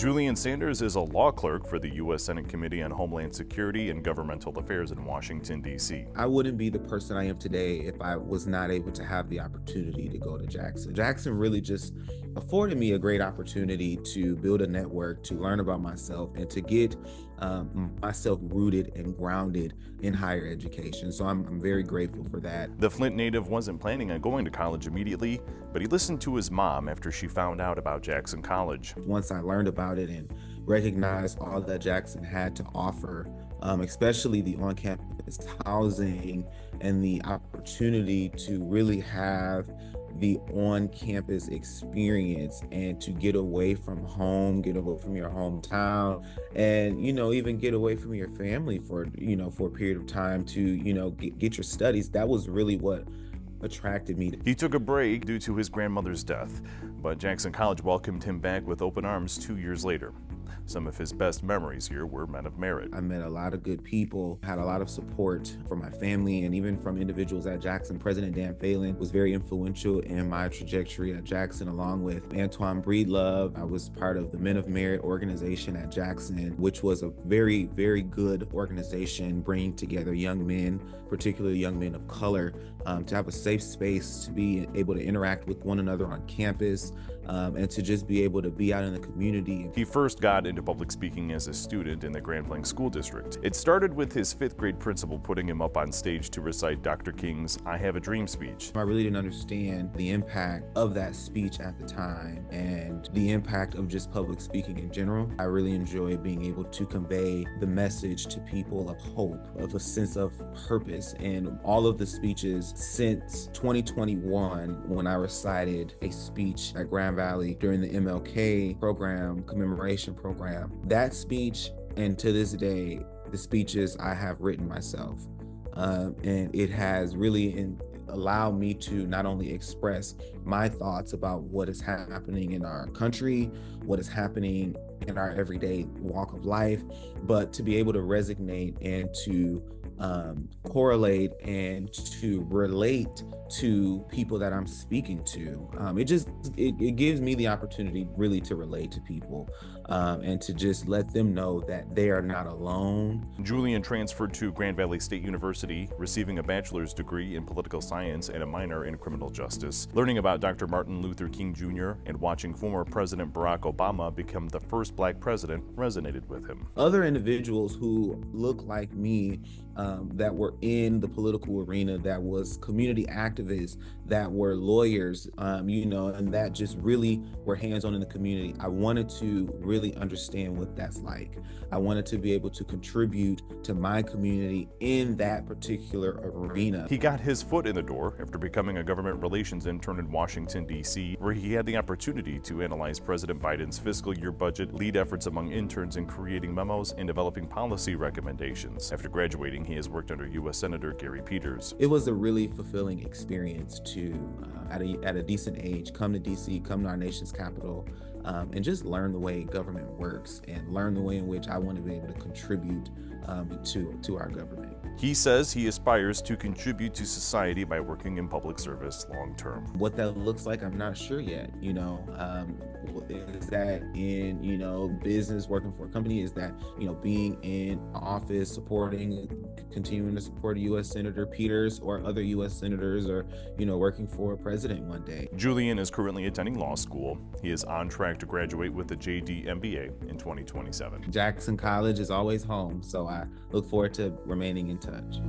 Julian Sanders is a law clerk for the U.S. Senate Committee on Homeland Security and Governmental Affairs in Washington, D.C. I wouldn't be the person I am today if I was not able to have the opportunity to go to Jackson. Jackson really just afforded me a great opportunity to build a network, to learn about myself, and to get myself rooted and grounded in higher education. So I'm very grateful for that. The Flint native wasn't planning on going to college immediately, but he listened to his mom after she found out about Jackson College. Once I learned about it and recognized all that Jackson had to offer, especially the on-campus housing and the opportunity to really have the on-campus experience and to get away from home, get away from your hometown, and, even get away from your family for a period of time to, get your studies. That was really what attracted me. He took a break due to his grandmother's death, but Jackson College welcomed him back with open arms 2 years later. Some of his best memories here were men of merit. I met a lot of good people, had a lot of support from my family and even from individuals at Jackson. President Dan Phelan was very influential in my trajectory at Jackson, along with Antoine Breedlove. I was part of the Men of Merit organization at Jackson, which was a very, very good organization, bringing together young men, particularly young men of color, to have a safe space to be able to interact with one another on campus, and to just be able to be out in the community. He first got into public speaking as a student in the Grand Blanc School District. It started with his 5th grade principal putting him up on stage to recite Dr. King's "I Have a Dream" speech. I really didn't understand the impact of that speech at the time and the impact of just public speaking in general. I really enjoyed being able to convey the message to people of hope, of a sense of purpose. And all of the speeches since 2021, when I recited a speech at Grand Valley during the MLK program, commemoration program, that speech, and to this day, the speeches I have written myself. And it has really allowed me to not only express my thoughts about what is happening in our country, what is happening in our everyday walk of life, but to be able to resonate and to correlate and to relate to people that I'm speaking to. It gives me the opportunity really to relate to people, and to just let them know that they are not alone. Julian transferred to Grand Valley State University, receiving a bachelor's degree in political science and a minor in criminal justice. Learning about Dr. Martin Luther King Jr. and watching former President Barack Obama become the first Black president resonated with him. Other individuals who look like me, that were in the political arena, that was community activists, that were lawyers, and that just really were hands-on in the community. I wanted to really understand what that's like. I wanted to be able to contribute to my community in that particular arena. He got his foot in the door after becoming a government relations intern in Washington, D.C., where he had the opportunity to analyze President Biden's fiscal year budget, lead efforts among interns in creating memos and developing policy recommendations. After graduating, he has worked under U.S. Senator Gary Peters. It was a really fulfilling experience to, at a decent age, come to D.C., come to our nation's capital, and just learn the way government works and learn the way in which I want to be able to contribute to our government. He says he aspires to contribute to society by working in public service long term. What that looks like, I'm not sure yet. Is that in, business, working for a company? Is that, being in office, continuing to support U.S. Senator Peters or other U.S. senators, or, working for a president one day? Julian is currently attending law school. He is on track to graduate with a JD MBA in 2027. Jackson College is always home, so I look forward to remaining in touch.